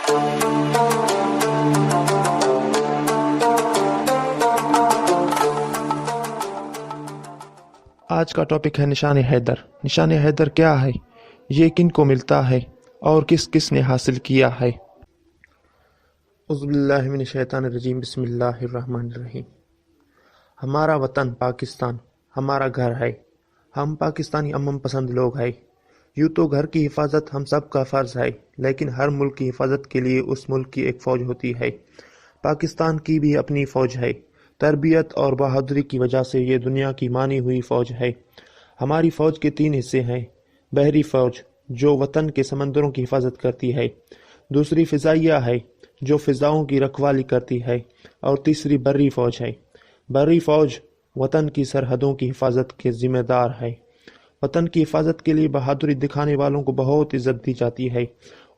آج کا ٹاپک ہے نشان حیدر۔ نشان حیدر کیا ہے، یہ کن کو ملتا ہے اور کس کس نے حاصل کیا ہے؟ اعوذ باللہ من الشیطان الرجیم، بسم اللہ الرحمن الرحیم۔ ہمارا وطن پاکستان ہمارا گھر ہے۔ ہم پاکستانی امن پسند لوگ ہیں۔ یوں تو گھر کی حفاظت ہم سب کا فرض ہے، لیکن ہر ملک کی حفاظت کے لیے اس ملک کی ایک فوج ہوتی ہے۔ پاکستان کی بھی اپنی فوج ہے۔ تربیت اور بہادری کی وجہ سے یہ دنیا کی مانی ہوئی فوج ہے۔ ہماری فوج کے 3 حصے ہیں: بحری فوج جو وطن کے سمندروں کی حفاظت کرتی ہے، دوسری فضائیہ ہے جو فضاؤں کی رکھوالی کرتی ہے، اور تیسری بری فوج ہے۔ بری فوج وطن کی سرحدوں کی حفاظت کے ذمہ دار ہے۔ وطن کی حفاظت کے لیے بہادری دکھانے والوں کو بہت عزت دی جاتی ہے۔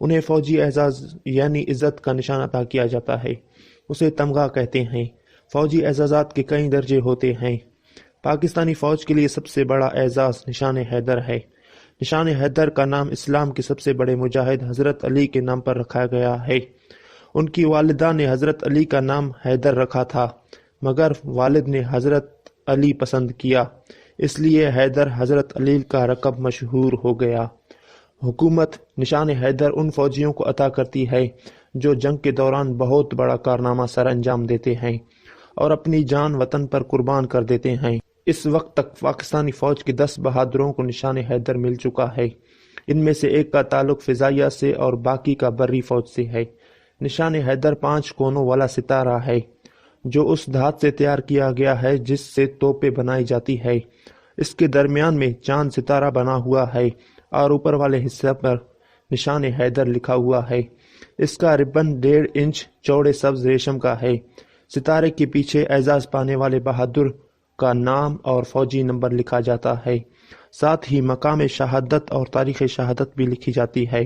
انہیں فوجی اعزاز یعنی عزت کا نشان عطا کیا جاتا ہے، اسے تمغہ کہتے ہیں۔ فوجی اعزازات کے کئی درجے ہوتے ہیں۔ پاکستانی فوج کے لیے سب سے بڑا اعزاز نشان حیدر ہے۔ نشان حیدر کا نام اسلام کے سب سے بڑے مجاہد حضرت علی کے نام پر رکھا گیا ہے۔ ان کی والدہ نے حضرت علی کا نام حیدر رکھا تھا، مگر والد نے حضرت علی پسند کیا، اس لیے حیدر حضرت علی کا لقب مشہور ہو گیا۔ حکومت نشان حیدر ان فوجیوں کو عطا کرتی ہے جو جنگ کے دوران بہت بڑا کارنامہ سر انجام دیتے ہیں اور اپنی جان وطن پر قربان کر دیتے ہیں۔ اس وقت تک پاکستانی فوج کے 10 بہادروں کو نشان حیدر مل چکا ہے۔ ان میں سے ایک کا تعلق فضائیہ سے اور باقی کا بری فوج سے ہے۔ نشان حیدر 5 کونوں والا ستارہ ہے جو اس دھات سے تیار کیا گیا ہے جس سے توپیں بنائی جاتی ہے۔ اس کے درمیان میں چاند ستارہ بنا ہوا ہے اور اوپر والے حصے پر نشان حیدر لکھا ہوا ہے۔ اس کا ربن 1.5 انچ چوڑے سبز ریشم کا ہے۔ ستارے کے پیچھے اعزاز پانے والے بہادر کا نام اور فوجی نمبر لکھا جاتا ہے، ساتھ ہی مقام شہادت اور تاریخ شہادت بھی لکھی جاتی ہے۔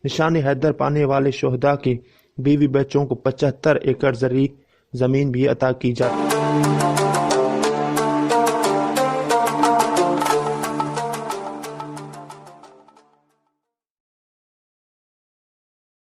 نشان حیدر پانے والے شہداء کے بیوی بچوں کو 75 ایکڑ زرعی زمین بھی عطا کی جاتی ہے۔